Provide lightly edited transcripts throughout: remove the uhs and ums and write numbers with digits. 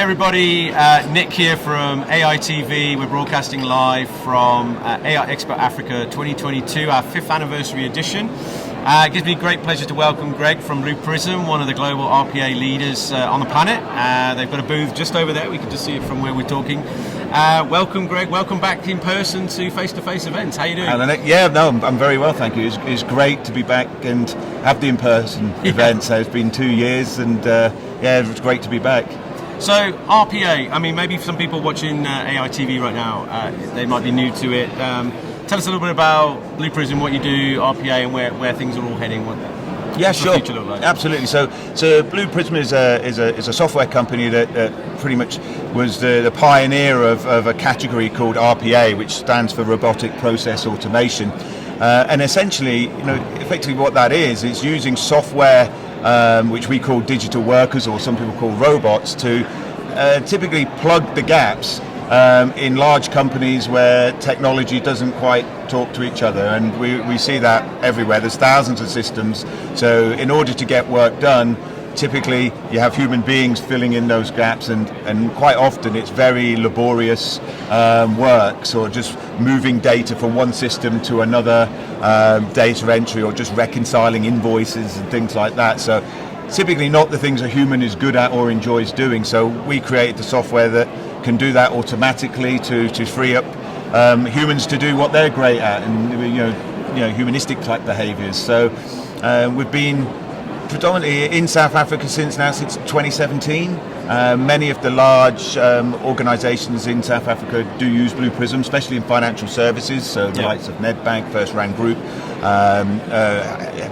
everybody, Nick here from AI TV. We're broadcasting live from AI Expo Africa 2022, our 5th anniversary edition. It gives me great pleasure to welcome Greg from Blue Prism, one of the global RPA leaders on the planet. They've got a booth just over there. We can just see it from where we're talking. Welcome, Greg. Welcome back in person to face-to-face events. How you doing? Yeah, no, I'm very well, thank you. It's great to be back and have the in-person events. It's been 2 years, and it's great to be back. So RPA, I mean, maybe some people watching AI TV right now, they might be new to it. Tell us a little bit about Blue Prism, what you do, RPA, and where things are all heading. What's sure. the future look like? Absolutely. So Blue Prism is a software company that pretty much was the pioneer of a category called RPA, which stands for Robotic Process Automation. And essentially, effectively what that is using software which we call digital workers, or some people call robots, to typically plug the gaps in large companies where technology doesn't quite talk to each other, and we see that everywhere. There's thousands of systems, so in order to get work done, typically you have human beings filling in those gaps, and quite often it's very laborious work, or just moving data from one system to another, data entry, or just reconciling invoices and things like that. So typically not the things a human is good at or enjoys doing. So we created the software that can do that automatically to free up humans to do what they're great at, and humanistic type behaviours. So we've been predominantly in South Africa since 2017. Many of the large organisations in South Africa do use Blue Prism, especially in financial services. So the likes of Nedbank, First Rand Group,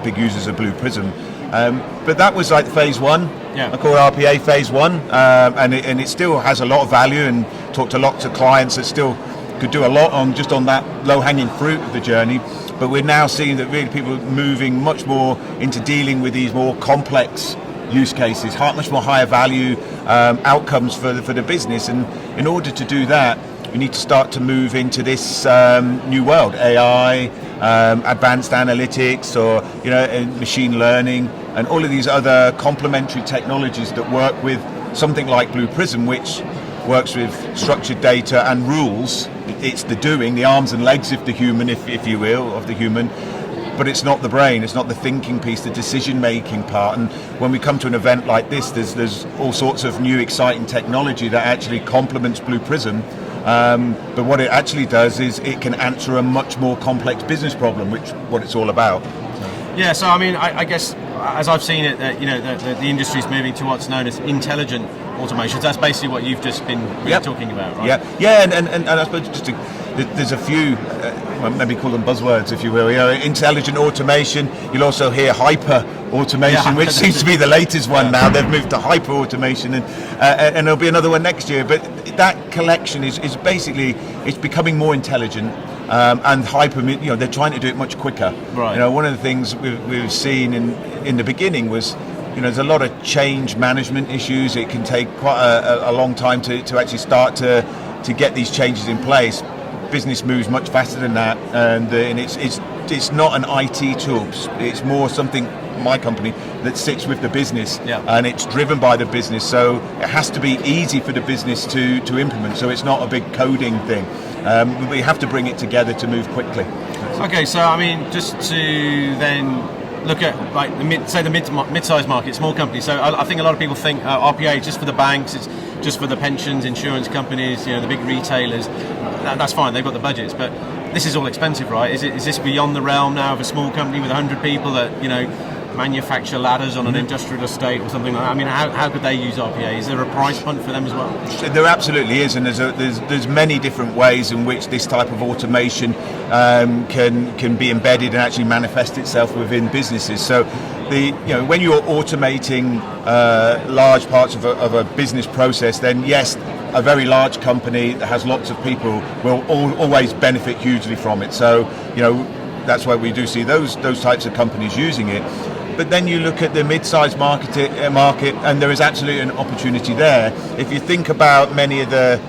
big users of Blue Prism. But that was like phase one. I call it RPA phase one, and it still has a lot of value, and talked to lots of clients that still could do a lot on that low-hanging fruit of the journey. But we're now seeing that really people are moving much more into dealing with these more complex use cases, much more higher value outcomes for the business. And in order to do that, we need to start to move into this new world, AI, advanced analytics, or machine learning, and all of these other complementary technologies that work with something like Blue Prism, which works with structured data and rules. It's the doing, the arms and legs of the human, if you will, of the human, but it's not the brain, it's not the thinking piece, the decision-making part. And when we come to an event like this, there's all sorts of new exciting technology that actually complements Blue Prism. But what it actually does is it can answer a much more complex business problem, which what it's all about. Yeah, so I mean, I guess as I've seen it, the industry is moving to what's known as intelligent automation. That's basically what you've just been talking about, right? And I suppose there's a few, maybe call them buzzwords, if you will. Intelligent automation. You'll also hear hyper automation, which seems to be the latest one now. They've moved to hyper automation, and there'll be another one next year. But that collection is basically, it's becoming more intelligent. And hyper, they're trying to do it much quicker. Right. One of the things we've seen in the beginning was, there's a lot of change management issues. It can take quite a long time to actually start to get these changes in place. Business moves much faster than that, and it's not an IT tool. It's more something, my company, that sits with the business, and it's driven by the business. So it has to be easy for the business to implement. So it's not a big coding thing. We have to bring it together to move quickly. Okay, so I mean, just to then look at like the mid-sized market, small companies. So I think a lot of people think RPA is just for the banks, it's just for the pensions, insurance companies, the big retailers. That's fine, they've got the budgets, but this is all expensive, right? Is this beyond the realm now of a small company with 100 people that manufacture ladders on an industrial estate or something like that? I mean, how could they use RPA? Is there a price point for them as well? There absolutely is, and there's many different ways in which this type of automation can be embedded and actually manifest itself within businesses. So when you're automating large parts of a business process, then yes, a very large company that has lots of people will always benefit hugely from it. So that's why we do see those types of companies using it. But then you look at the mid-sized market, and there is absolutely an opportunity there. If you think about many of the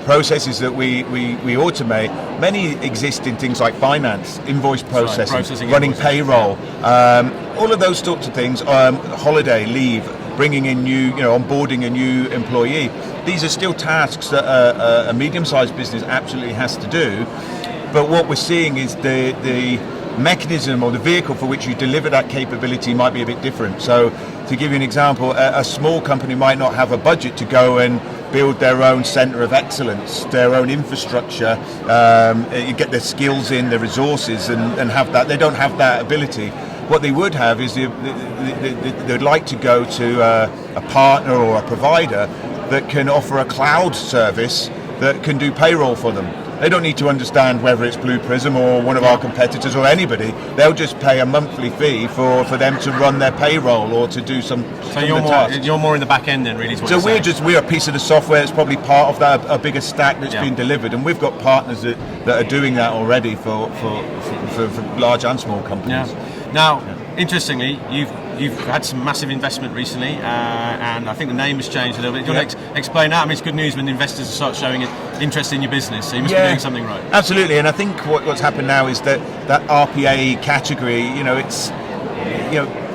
processes that we automate, many exist in things like finance, invoice processing running payroll, all of those sorts of things, holiday leave, bringing in onboarding a new employee. These are still tasks that a medium-sized business absolutely has to do. But what we're seeing is the mechanism or the vehicle for which you deliver that capability might be a bit different. So, to give you an example, a small company might not have a budget to go and build their own centre of excellence, their own infrastructure, you get their skills in, their resources, and have that. They don't have that ability. What they would have is they'd like to go to a partner or a provider that can offer a cloud service that can do payroll for them. They don't need to understand whether it's Blue Prism or one of our competitors or anybody. They'll just pay a monthly fee for them to run their payroll or to do some. So you're more in the back end then, really. So we're a piece of the software. It's probably part of that a bigger stack that's been delivered, and we've got partners that are doing that already for large and small companies. Yeah. Now, interestingly, you've had some massive investment recently, and I think the name has changed a little bit. Do you want to explain that? I mean, it's good news when investors start showing interest in your business, so you must be doing something right. Absolutely, and I think what's happened now is that RPA category,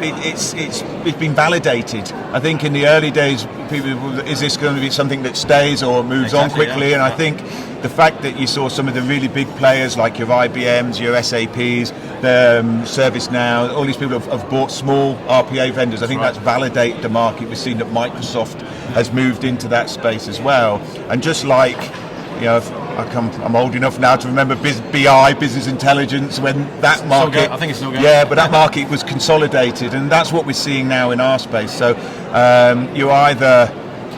it's been validated. I think in the early days, people, is this going to be something that stays or moves on quickly? And I think the fact that you saw some of the really big players like your IBMs, your SAPs, ServiceNow, all these people have bought small RPA vendors. I think that's validated the market. We've seen that Microsoft has moved into that space as well. And just like, I'm old enough now to remember BI, business intelligence, when that market, I think it's still going. Yeah, but that market was consolidated, and that's what we're seeing now in our space. So you're either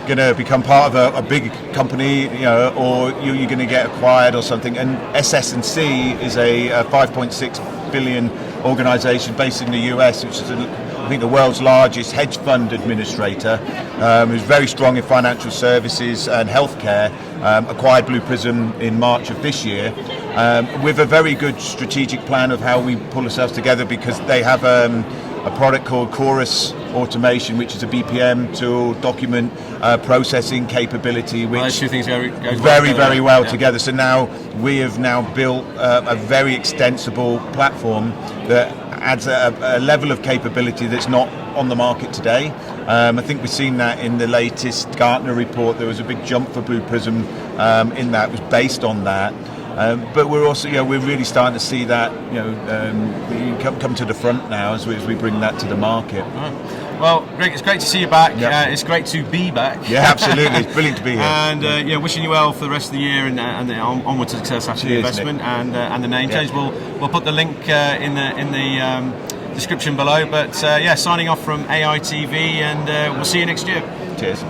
going to become part of a big company, or you're going to get acquired or something. And SS&C is a 5.6 billion organisation based in the US, which is I think the world's largest hedge fund administrator, who's very strong in financial services and healthcare. Acquired Blue Prism in March of this year, with a very good strategic plan of how we pull ourselves together, because they have a product called Chorus Automation, which is a BPM tool, document processing capability, which those two things go very well together. So now we have built a very extensible platform that adds a level of capability that's not on the market today. I think we've seen that in the latest Gartner report. There was a big jump for Blue Prism in that. It was based on that. But we're also, we're really starting to see that, come to the front now as we bring that to the market. Well, Greg, it's great to see you back. It's great to be back. Yeah, absolutely. It's brilliant to be here. And wishing you well for the rest of the year and onward to success after the investment and the name change. We'll put the link in the description below. But signing off from AITV, and we'll see you next year. Cheers.